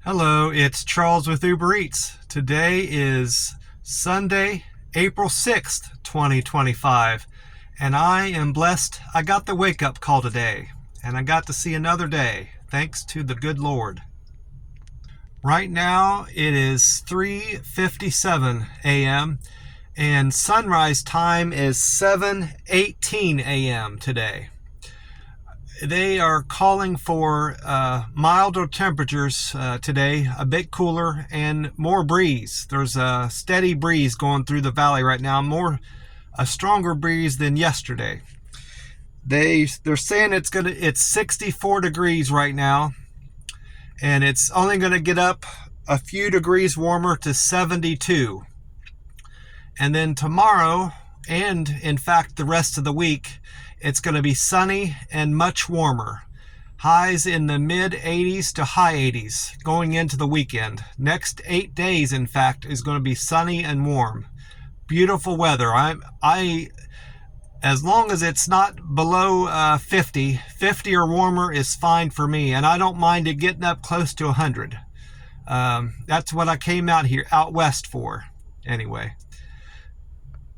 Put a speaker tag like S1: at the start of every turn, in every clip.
S1: Hello, it's Charles with Uber Eats. Today is Sunday, April 6th, 2025, and I am blessed. I got the wake-up call today, and I got to see another day, thanks to the good Lord. Right now, it is 3:57 a.m., and sunrise time is 7:18 a.m. today. They are calling for milder temperatures today, a bit cooler and more breeze. There's a steady breeze going through the valley right now, a stronger breeze than yesterday. They're saying it's 64 degrees right now, and it's only going to get up a few degrees warmer to 72. And then tomorrow, and in fact the rest of the week, it's going to be sunny and much warmer. Highs in the mid 80s to high 80s going into the weekend. Next 8 days, in fact, is going to be sunny and warm. Beautiful weather. As long as it's not below 50 or warmer is fine for me, and I don't mind it getting up close to 100. That's what I came out west for, anyway.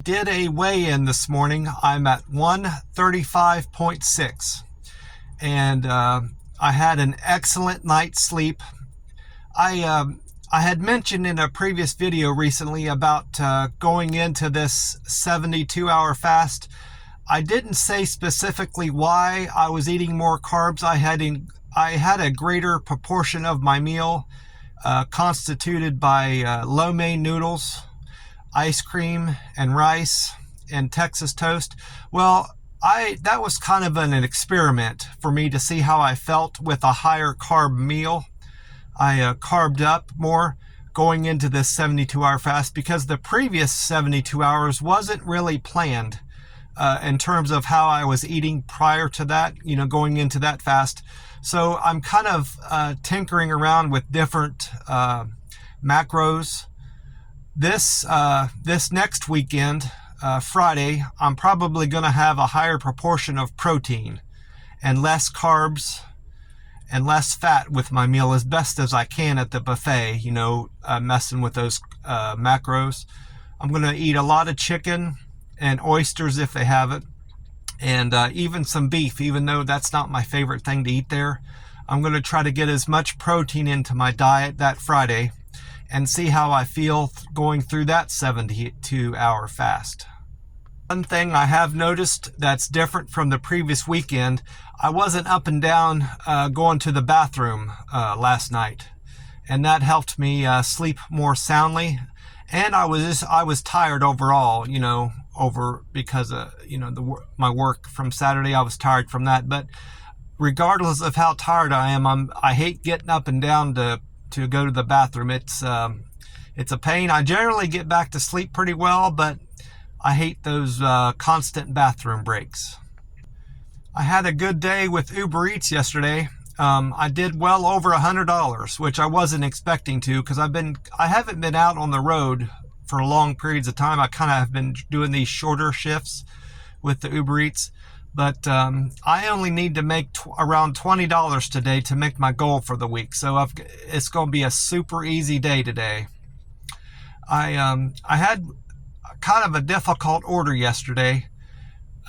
S1: Did a weigh-in this morning. I'm at 135.6, and I had an excellent night's sleep. I had mentioned in a previous video recently about going into this 72-hour fast. I didn't say specifically why I was eating more carbs. I had a greater proportion of my meal constituted by lo mein noodles, ice cream and rice and Texas toast. Well, that was kind of an experiment for me to see how I felt with a higher carb meal. I carved up more going into this 72-hour fast because the previous 72 hours wasn't really planned in terms of how I was eating prior to that, going into that fast. So I'm kind of tinkering around with different macros. This next weekend, Friday, I'm probably going to have a higher proportion of protein and less carbs and less fat with my meal as best as I can at the buffet, messing with those macros. I'm going to eat a lot of chicken and oysters if they have it, and even some beef, even though that's not my favorite thing to eat there. I'm going to try to get as much protein into my diet that Friday and see how I feel going through that 72-hour fast. One thing I have noticed that's different from the previous weekend, I wasn't up and down going to the bathroom last night, and that helped me sleep more soundly. And I was tired overall, because my work from Saturday. I was tired from that. But regardless of how tired I am, I hate getting up and down to go to the bathroom. It's a pain. I generally get back to sleep pretty well, but I hate those constant bathroom breaks. I had a good day with Uber Eats yesterday. I did well over $100, which I wasn't expecting to, because I haven't been out on the road for long periods of time. I kind of have been doing these shorter shifts with the Uber Eats. But I only need to make around $20 today to make my goal for the week. So it's going to be a super easy day today. I had kind of a difficult order yesterday.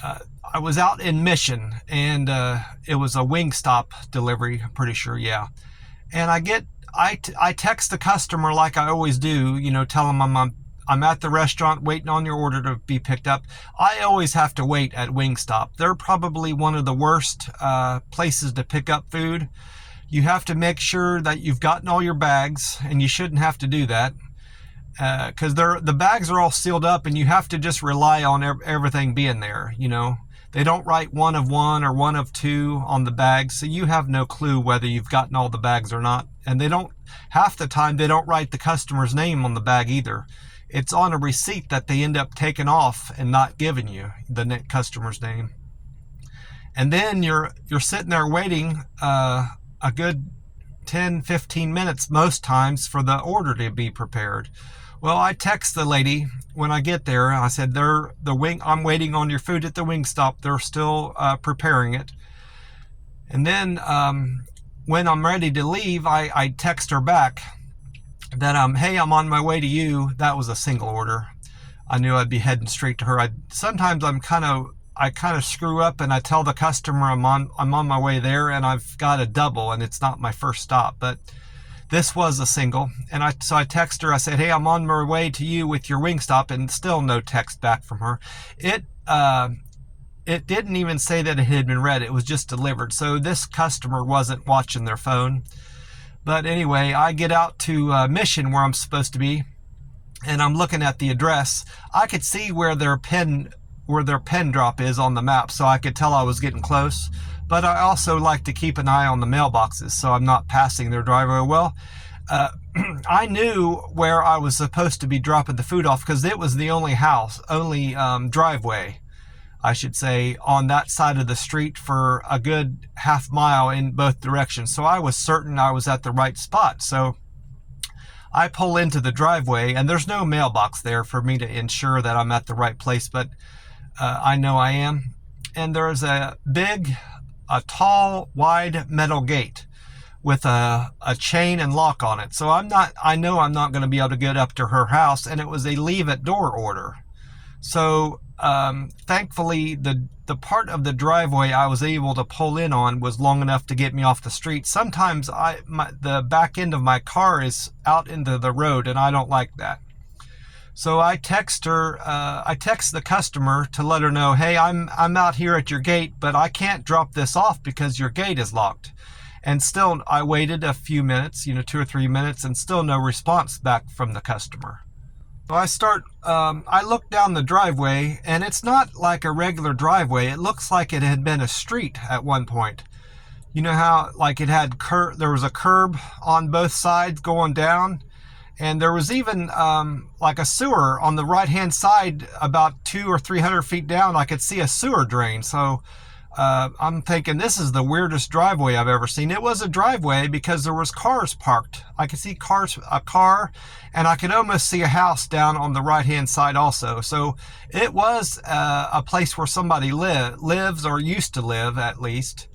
S1: I was out in Mission, and it was a Wingstop delivery, I'm pretty sure, yeah. And I text the customer like I always do, tell them I'm at the restaurant waiting on your order to be picked up. I always have to wait at Wingstop. They're probably one of the worst places to pick up food. You have to make sure that you've gotten all your bags, and you shouldn't have to do that because the bags are all sealed up, and you have to just rely on everything being there. They don't write 1 of 1 or 1 of 2 on the bags, so you have no clue whether you've gotten all the bags or not. And half the time they don't write the customer's name on the bag either. It's on a receipt that they end up taking off and not giving you the customer's name. And then you're sitting there waiting a good 10-15 minutes most times for the order to be prepared. Well, I text the lady when I get there. I said, I'm waiting on your food at the Wingstop. They're still preparing it. And then when I'm ready to leave, I text her back that, hey, I'm on my way to you. That was a single order. I knew I'd be heading straight to her. Sometimes I kind of screw up and I tell the customer I'm on my way there, and I've got a double and it's not my first stop. But this was a single, and so I text her. I said, hey, I'm on my way to you with your Wingstop, and still no text back from her. It didn't even say that it had been read. It was just delivered. So this customer wasn't watching their phone. But anyway, I get out to Mission, where I'm supposed to be, and I'm looking at the address. I could see where their pin drop is on the map, so I could tell I was getting close. But I also like to keep an eye on the mailboxes, so I'm not passing their driveway. Well, I knew where I was supposed to be dropping the food off, because it was the only driveway, I should say, on that side of the street for a good half mile in both directions. So I was certain I was at the right spot. So I pull into the driveway, and there's no mailbox there for me to ensure that I'm at the right place, but I know I am. And there's a tall, wide metal gate with a chain and lock on it. So I know I'm not going to be able to get up to her house, and it was a leave at door order. So thankfully, the part of the driveway I was able to pull in on was long enough to get me off the street. Sometimes the back end of my car is out into the road, and I don't like that. So I text the customer to let her know, hey, I'm out here at your gate, but I can't drop this off because your gate is locked. And still, I waited a few minutes, 2 or 3 minutes, and still no response back from the customer. So I look down the driveway, and it's not like a regular driveway. It looks like it had been a street at one point. You know how, like, there was a curb on both sides going down, and there was even like a sewer on the right-hand side, about 200 or 300 feet down. I could see a sewer drain. So I'm thinking, this is the weirdest driveway I've ever seen. It was a driveway because there was cars parked. I could see a car, and I could almost see a house down on the right-hand side also. So it was a place where somebody lives, or used to live at least,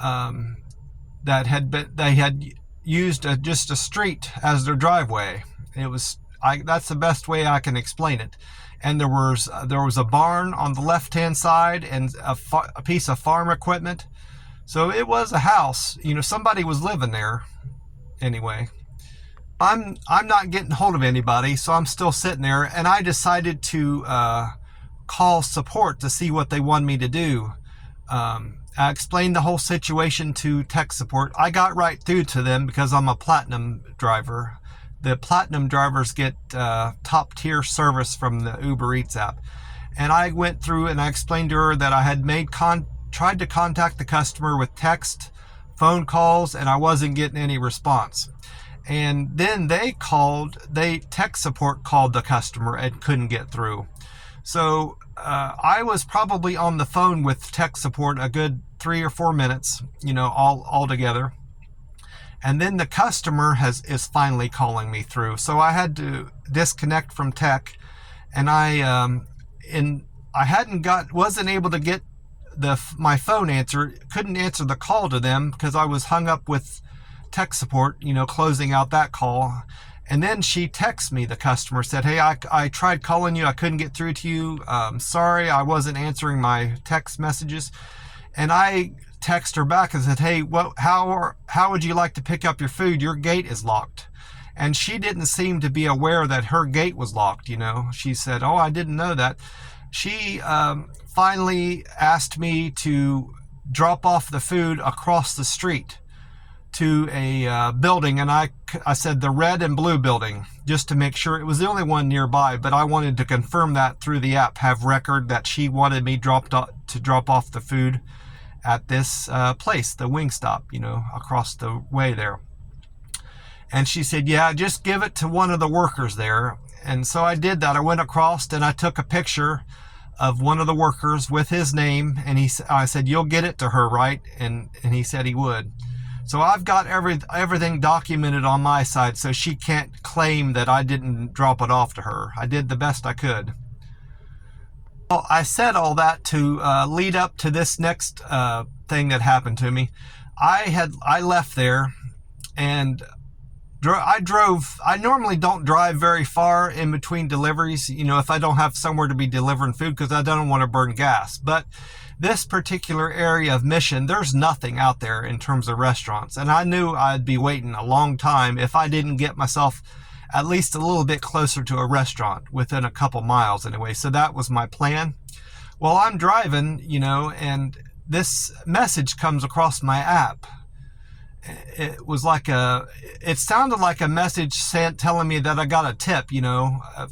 S1: they had used just a street as their driveway. That's the best way I can explain it. And there was a barn on the left-hand side, and a piece of farm equipment. So it was a house. Somebody was living there. Anyway, I'm not getting hold of anybody, so I'm still sitting there, and I decided to call support to see what they want me to do. I explained the whole situation to tech support. I got right through to them because I'm a platinum driver. The platinum drivers get top tier service from the Uber Eats app. And I went through and I explained to her that I had tried to contact the customer with text, phone calls, and I wasn't getting any response. And then tech support called the customer and couldn't get through. So I was probably on the phone with tech support a good 3 or 4 minutes, all together. And then the customer is finally calling me through. So I had to disconnect from tech, and wasn't able to get my phone answer. Couldn't answer the call to them because I was hung up with tech support, closing out that call. And then she texted me, the customer said, hey, I tried calling you. I couldn't get through to you. Sorry, I wasn't answering my text messages. And I text her back and said, hey, how would you like to pick up your food? Your gate is locked. And she didn't seem to be aware that her gate was locked. She said, oh, I didn't know that. She finally asked me to drop off the food across the street to a building, and I said the red and blue building, just to make sure. It was the only one nearby, but I wanted to confirm that through the app, have record that she wanted me to drop off the food at this place, the Wingstop, across the way there. And she said, yeah, just give it to one of the workers there. And so I did that. I went across and I took a picture of one of the workers with his name, and I said, you'll get it to her, right? And he said he would. So I've got everything documented on my side, so she can't claim that I didn't drop it off to her. I did the best I could. Well, I said all that to lead up to this next thing that happened to me. I left there, and I normally don't drive very far in between deliveries, if I don't have somewhere to be delivering food, because I don't want to burn gas. But this particular area of Mission, there's nothing out there in terms of restaurants. And I knew I'd be waiting a long time if I didn't get myself at least a little bit closer to a restaurant within a couple miles anyway. So that was my plan. Well, I'm driving, and this message comes across my app. It sounded like a message sent telling me that I got a tip,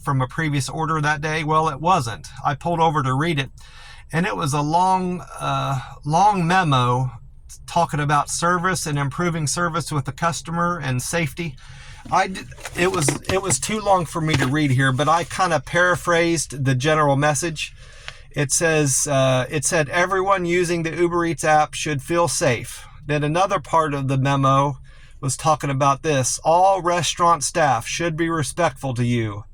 S1: from a previous order that day. Well, it wasn't. I pulled over to read it, and it was a long memo talking about service and improving service with the customer and safety. It was too long for me to read here, but I kind of paraphrased the general message. It said everyone using the Uber Eats app should feel safe. Then another part of the memo was talking about this: all restaurant staff should be respectful to you.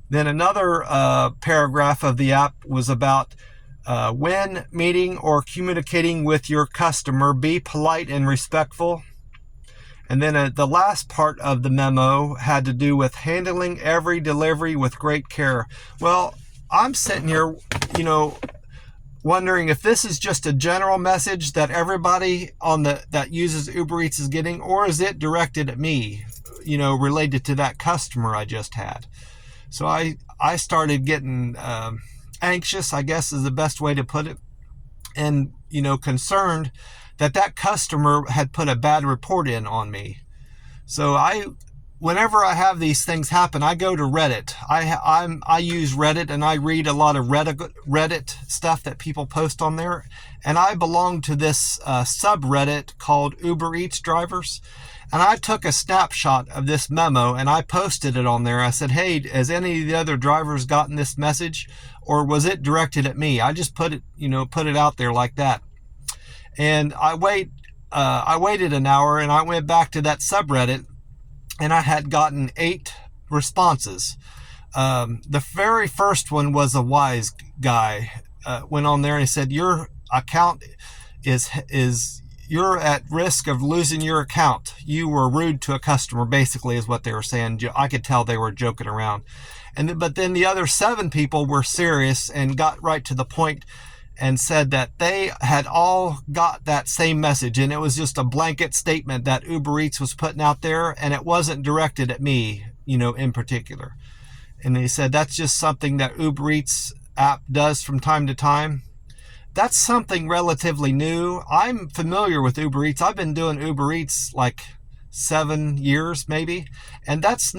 S1: Then another paragraph of the app was about when meeting or communicating with your customer, be polite and respectful. And then the last part of the memo had to do with handling every delivery with great care. Well, I'm sitting here, wondering if this is just a general message that everybody that uses Uber Eats is getting, or is it directed at me, related to that customer I just had. So I started getting anxious, I guess is the best way to put it, and concerned that customer had put a bad report in on me. So whenever I have these things happen, I go to Reddit. I use Reddit, and I read a lot of Reddit stuff that people post on there. And I belong to this subreddit called Uber Eats Drivers. And I took a snapshot of this memo and I posted it on there. I said, hey, has any of the other drivers gotten this message, or was it directed at me? I just put it out there like that. And I waited an hour, and I went back to that subreddit, and I had gotten 8 responses. The very first one was a wise guy. Went on there and he said, your account you're at risk of losing your account. You were rude to a customer, basically is what they were saying. I could tell they were joking around. But then the other 7 people were serious and got right to the point and said that they had all got that same message, and it was just a blanket statement that Uber Eats was putting out there, and it wasn't directed at me, in particular. And they said that's just something that Uber Eats app does from time to time. That's something relatively new. I'm familiar with Uber Eats. I've been doing Uber Eats like 7 years maybe, and that's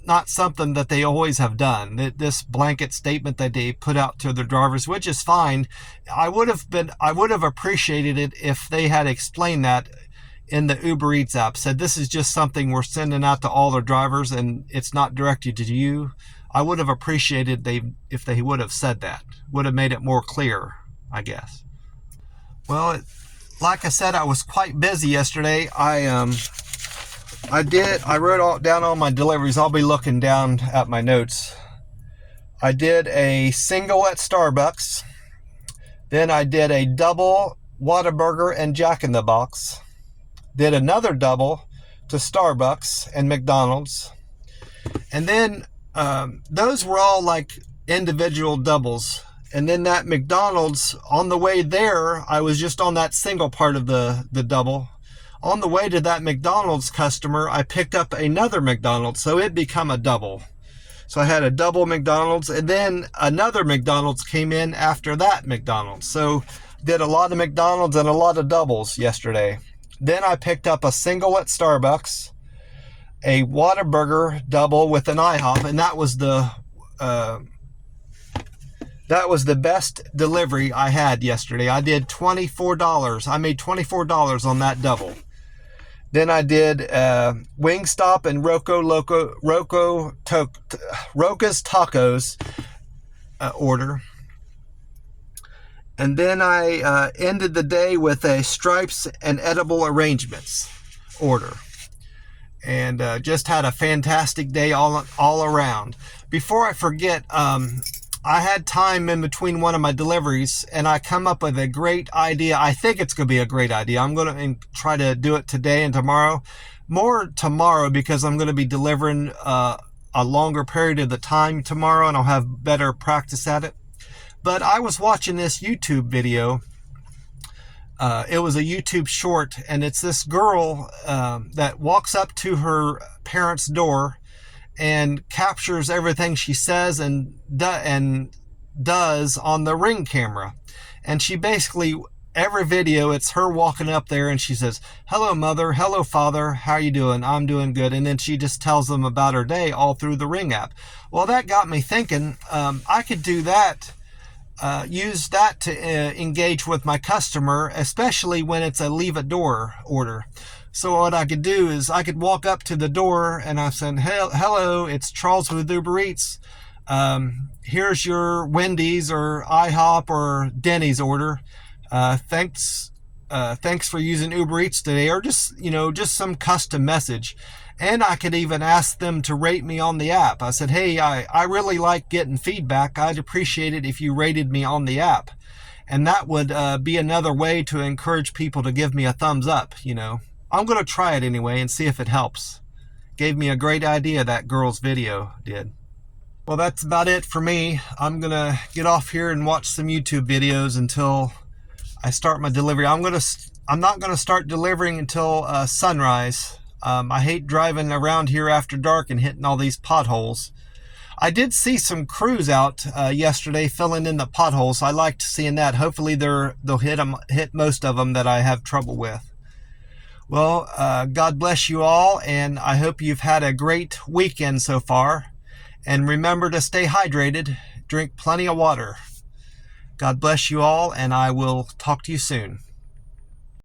S1: not something that they always have done. This blanket statement that they put out to their drivers, which is fine. I would have appreciated it if they had explained that in the Uber Eats app, said this is just something we're sending out to all their drivers and it's not directed to you. I would have appreciated if they would have said that. Would have made it more clear, I guess. Well, like I said, I was quite busy yesterday. I wrote down all my deliveries. I'll be looking down at my notes. I did a single at Starbucks. Then I did a double Whataburger and Jack in the Box. Did another double to Starbucks and McDonald's. And then those were all like individual doubles. And then that McDonald's, on the way there, I was just on that single part of the double. On the way to that McDonald's customer, I picked up another McDonald's, so it became a double. So I had a double McDonald's, and then another McDonald's came in after that McDonald's. So did a lot of McDonald's and a lot of doubles yesterday. Then I picked up a single at Starbucks, a Whataburger double with an IHOP, and that was the best delivery I had yesterday. I did $24. I made $24 on that double. Then I did Wingstop and Roca's Tacos order. And then I ended the day with a Stripes and Edible Arrangements order. And just had a fantastic day all around. Before I forget, I had time in between one of my deliveries, and I come up with a great idea. I think it's going to be a great idea. I'm going to try to do it today and tomorrow. More tomorrow, because I'm going to be delivering a longer period of the time tomorrow, and I'll have better practice at it. But I was watching this YouTube video. It was a YouTube short, and it's this girl that walks up to her parents' door and captures everything she says and does on the Ring camera. And she basically, every video, it's her walking up there and she says, "Hello, mother. Hello, father. How you doing? I'm doing good." And then she just tells them about her day all through the Ring app. Well, that got me thinking, I could do that. Use that to engage with my customer, especially when it's a leave at door order. So what I could do is I could walk up to the door and I said, "Hello, it's Charles with Uber Eats. Here's your Wendy's or IHOP or Denny's order. Thanks for using Uber Eats today," or just some custom message. And I could even ask them to rate me on the app. I said, "Hey, I really like getting feedback. I'd appreciate it if you rated me on the app." And that would be another way to encourage people to give me a thumbs up. I'm going to try it anyway and see if it helps. Gave me a great idea, that girl's video did. Well, that's about it for me. I'm going to get off here and watch some YouTube videos until I start my delivery. I'm not going to start delivering until sunrise. I hate driving around here after dark and hitting all these potholes. I did see some crews out yesterday filling in the potholes. I liked seeing that. Hopefully they'll hit most of them that I have trouble with. Well, God bless you all, and I hope you've had a great weekend so far. And remember to stay hydrated, drink plenty of water. God bless you all, and I will talk to you soon.